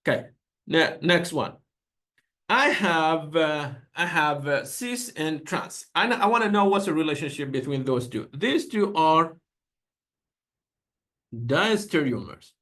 Okay, next one. I have cis and trans. I want to know what's the relationship between those two. These two are diastereomers.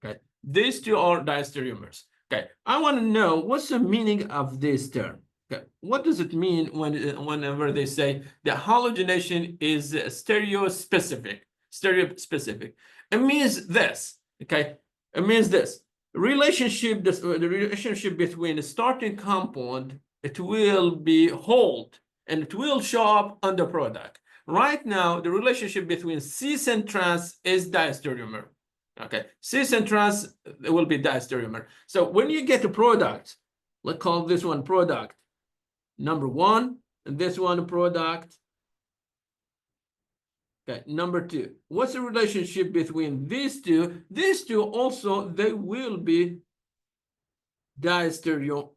Okay, these two are diastereomers. Okay, I want to know what's the meaning of this term. Okay, what does it mean whenever they say the halogenation is stereospecific? Stereospecific. It means this. Okay, it means this. The relationship between the starting compound, it will be hold and it will show up on the product. Right now, the relationship between cis and trans is diastereomer. Okay, cis and trans will be diastereomer. So when you get a product, let's call this one product number one, and this one product. Okay, number two. What's the relationship between these two? These two also, they will be diastereomers.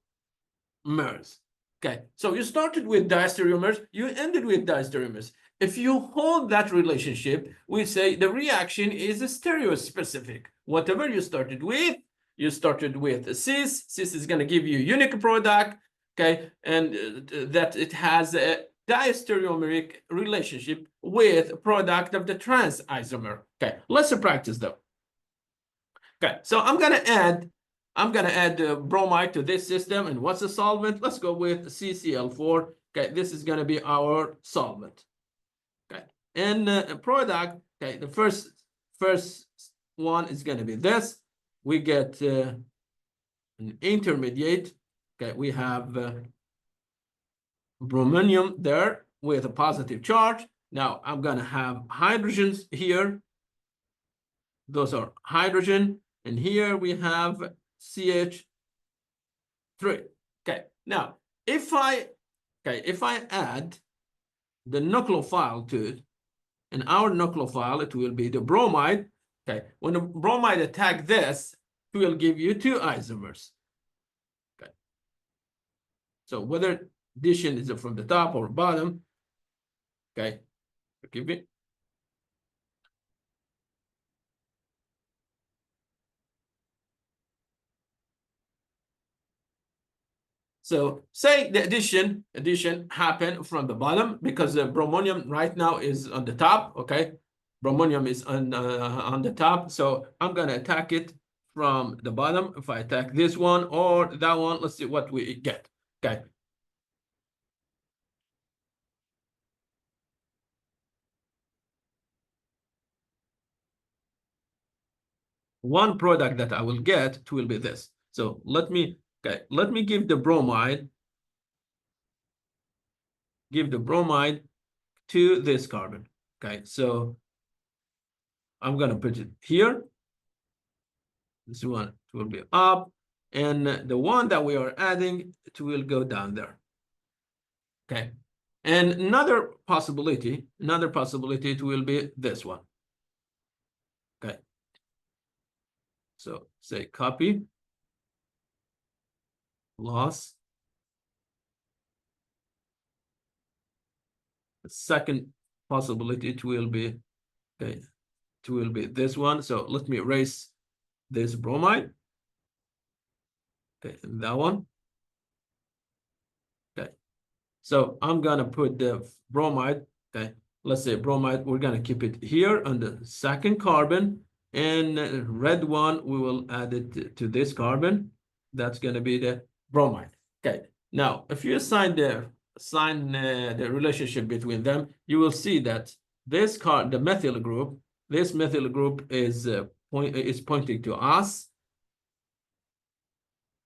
Okay, so you started with diastereomers, you ended with diastereomers. If you hold that relationship, we say the reaction is stereospecific. Whatever you started with a cis. Cis is going to give you a unique product, okay, and that it has a diastereomeric relationship with product of the trans isomer. Okay, let's practice though. Okay, so I'm gonna add bromide to this system, and what's the solvent? Let's go with CCl4. Okay, this is gonna be our solvent. Okay, and product. Okay, the first one is gonna be this. We get an intermediate. Okay, we have brominium there with a positive charge. Now I'm gonna have hydrogens here. Those are hydrogen, and here we have CH3. Okay, now if I add the nucleophile to it, and our nucleophile, it will be the bromide. Okay, when the bromide attack this, it will give you two isomers. Okay, so whether addition is from the top or bottom, okay, forgive me. So say the addition happened from the bottom because the bromonium right now is on the top. Okay, bromonium is on the top. So I'm gonna attack it from the bottom. If I attack this one or that one, let's see what we get. Okay. One product that I will get will be this. So let me give the bromide. Give the bromide to this carbon. Okay, so I'm gonna put it here. This one will be up, and the one that we are adding, it will go down there. Okay, and another possibility, it will be this one. Okay, so say copy, loss. The second possibility, it will be, okay, it will be this one. So let me erase this bromide. Okay, and that one. Okay, so I'm gonna put the bromide. Okay, let's say bromide, we're gonna keep it here on the second carbon, and red one, we will add it to this carbon. That's gonna be the bromide. Okay, now if you assign the relationship between them, you will see that the methyl group, this methyl group is pointing to us.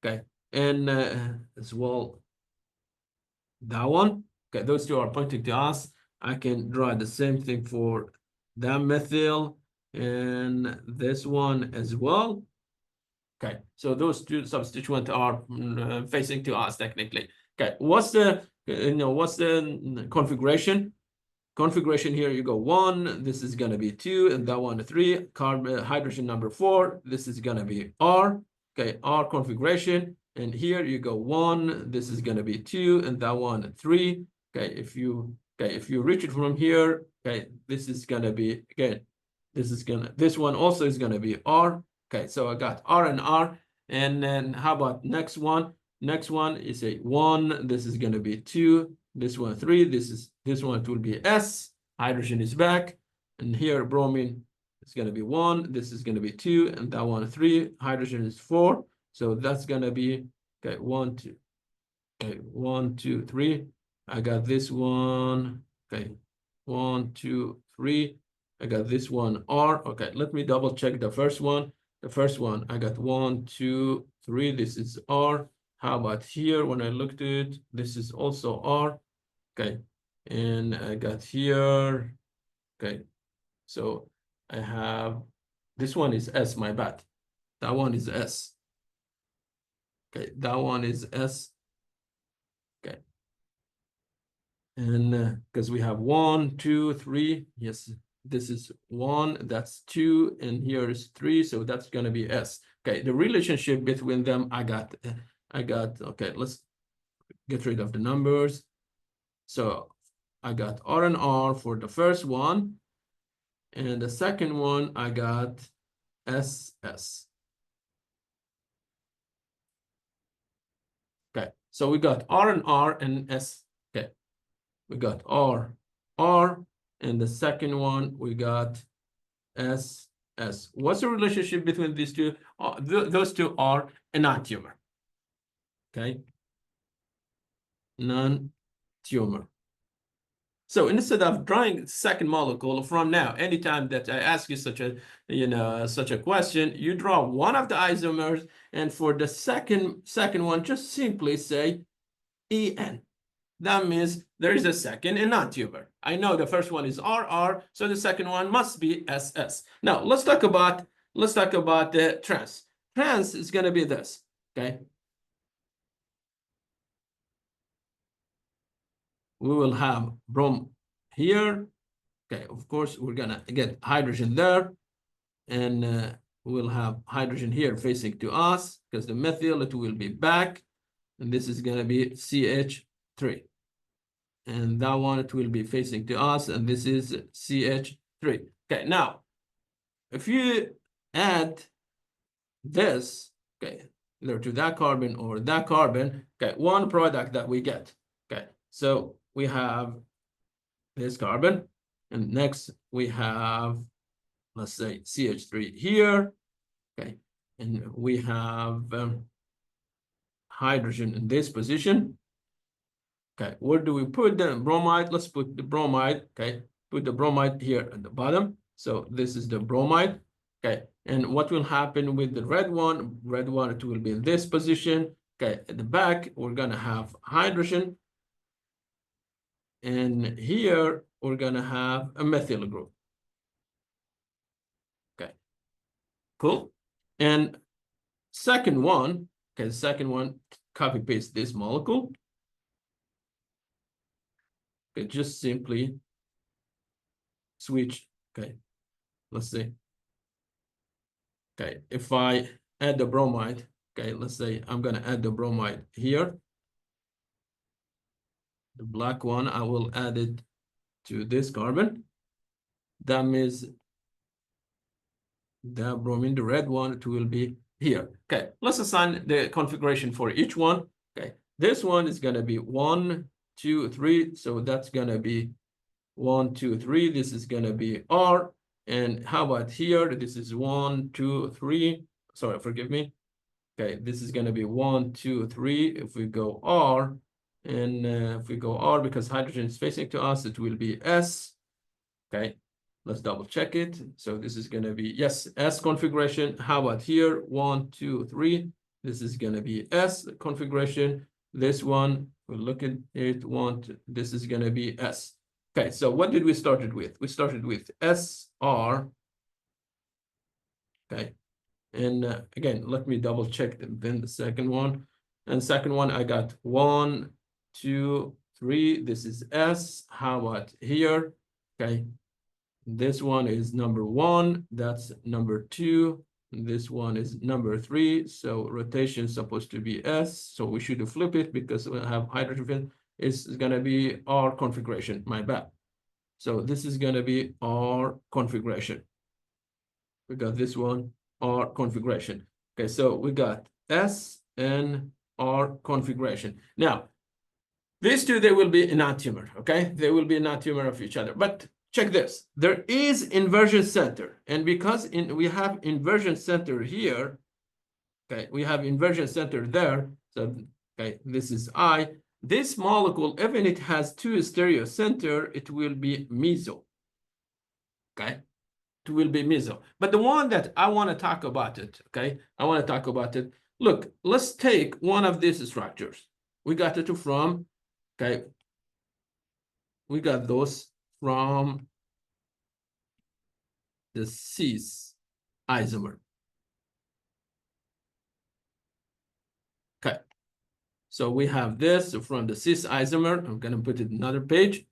Okay, and as well that one. Okay, those two are pointing to us. I can draw the same thing for that methyl and this one as well. Okay, so those two substituents are facing to us technically. Okay, what's the configuration? Configuration here, you go 1, this is going to be 2, and that one 3. Carbon hydrogen number 4, this is going to be R. Okay, R configuration. And here you go 1, this is going to be 2, and that one 3. Okay, if you reach it from here, okay, this is going to be, again, this one also is gonna be R. Okay, so I got R and R. And then how about next one? Next one is a 1. This is gonna be 2. This one 3. This one will be S. Hydrogen is back. And here bromine is gonna be 1. This is gonna be 2, and that one 3. Hydrogen is 4. So that's gonna be okay, 1, 2. Okay, 1, 2, 3. I got this one. Okay, 1, 2, 3. I got this one R. Okay, let me double check the first one. The first one, I got 1, 2, 3. This is R. How about here? When I looked at it, this is also R. Okay, and I got here. Okay, so I have this one is S, my bad. That one is S. Okay, that one is S. Okay. And because we have 1, 2, 3. Yes, this is 1, that's 2, and here is 3, so that's going to be S. Okay, the relationship between them, I got, okay, let's get rid of the numbers. So I got R and R for the first one, and the second one, I got SS. Okay, so we got R and R and S. Okay, we got R, R, and the second one, we got S, S. What's the relationship between these two? Those two are enantiomer. Okay, non-tumor. So instead of drawing second molecule from now, anytime that I ask you such a question, you draw one of the isomers, and for the second one, just simply say En. That means there is a second enantiomer. I know the first one is RR, so the second one must be SS. Now let's talk about the trans. Trans is going to be this. Okay. We will have brom here. Okay, of course, we're gonna get hydrogen there, and we'll have hydrogen here facing to us because the methyl, it will be back, and this is gonna be CH3. And that one, it will be facing to us, and this is CH3. Okay, now, if you add this, okay, either to that carbon or that carbon, okay, one product that we get. Okay, so we have this carbon, and next we have, let's say, CH3 here. Okay, and we have hydrogen in this position. Okay, where do we put the bromide? Let's put the bromide. Okay, put the bromide here at the bottom. So this is the bromide. Okay, and what will happen with the red one? Red one, it will be in this position. Okay, at the back, we're gonna have hydrogen. And here, we're gonna have a methyl group. Okay, cool. And second one, okay, the second one, copy paste this molecule. Okay, just simply switch. Okay, let's see. Okay, if I add the bromide, okay, let's say I'm gonna add the bromide here. The black one, I will add it to this carbon. That means the bromine, the red one, it will be here. Okay, let's assign the configuration for each one. Okay, this one is gonna be 1, 2, 3. So that's gonna be 1, 2, 3. This is gonna be R. And how about here? This is 1, 2, 3. Sorry, forgive me. Okay, this is gonna be 1, 2, 3. If we go R, and if we go R, because hydrogen is facing to us, it will be S. Okay, let's double check it. So this is gonna be, yes, S configuration. How about here? 1, 2, 3. This is gonna be S configuration. This one, we'll look at it. This is gonna be S. Okay, so what did we started with? We started with SR. Okay, and again, let me double check then the second one. And second one, I got 1, 2, 3. This is S. How about here? Okay, this one is number 1. That's number 2. This one is number 3. So rotation is supposed to be S. So we should flip it because we have hydrogen. It's gonna be R configuration. My bad. So this is going to be our configuration. We got this one, R configuration. Okay, so we got S and R configuration. Now, these two, they will be enantiomer, okay? They will be enantiomer of each other. But check this. There is inversion center. And because we have inversion center here, okay, we have inversion center there. So, okay, this is I. This molecule, even it has two stereo center, it will be meso. Okay, it will be meso. But the one that I want to talk about it, okay, I want to talk about it. Look, let's take one of these structures. We got it from, okay, we got those from the cis isomer. Okay, so we have this from the cis isomer. I'm going to put it another page.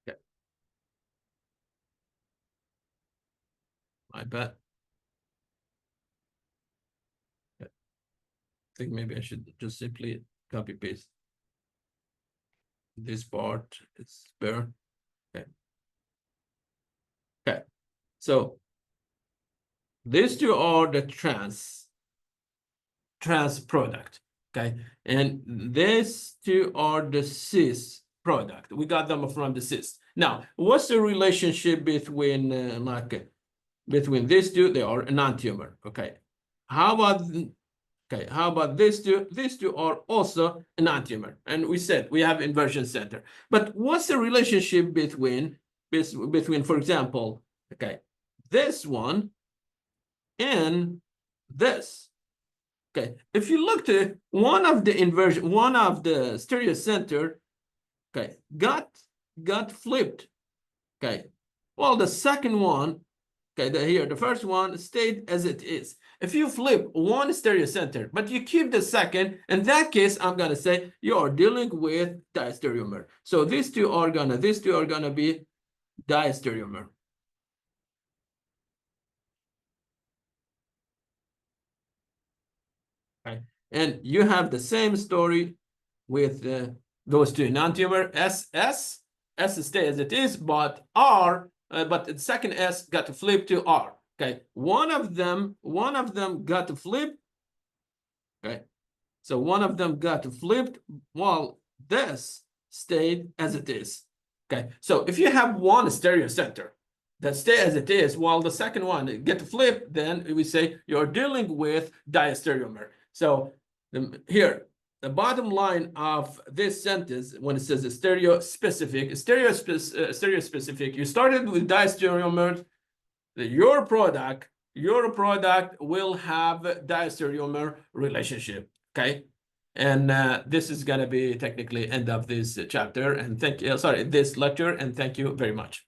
Okay. My bad. Okay. I think maybe I should just simply copy paste this part. It's better. Okay. Okay. So these two are the trans product, okay? And these two are the cis product. We got them from the cis. Now, what's the relationship between between these two? They are enantiomer, okay? How about these two? These two are also enantiomer, and we said we have inversion center. But what's the relationship between, for example, okay, this one and this? Okay, if you look to one of the stereo center, okay, got flipped. Okay, well, the second one, okay, the first one stayed as it is. If you flip one stereo center, but you keep the second, in that case, I'm gonna say you are dealing with diastereomer. So these two are gonna be diastereomer. Okay, and you have the same story with those two enantiomer. S stay as it is, but R, but the second S got to flip to R. Okay, one of them got to flip. Okay, so one of them got to flipped while this stayed as it is. Okay, so if you have one stereo center that stay as it is while the second one get to flip, then we say you're dealing with diastereomer. So here, the bottom line of this sentence, when it says stereo specific, you started with diastereomer. Your product will have diastereomer relationship. Okay, and this is going to be technically end of this chapter. And this lecture. And thank you very much.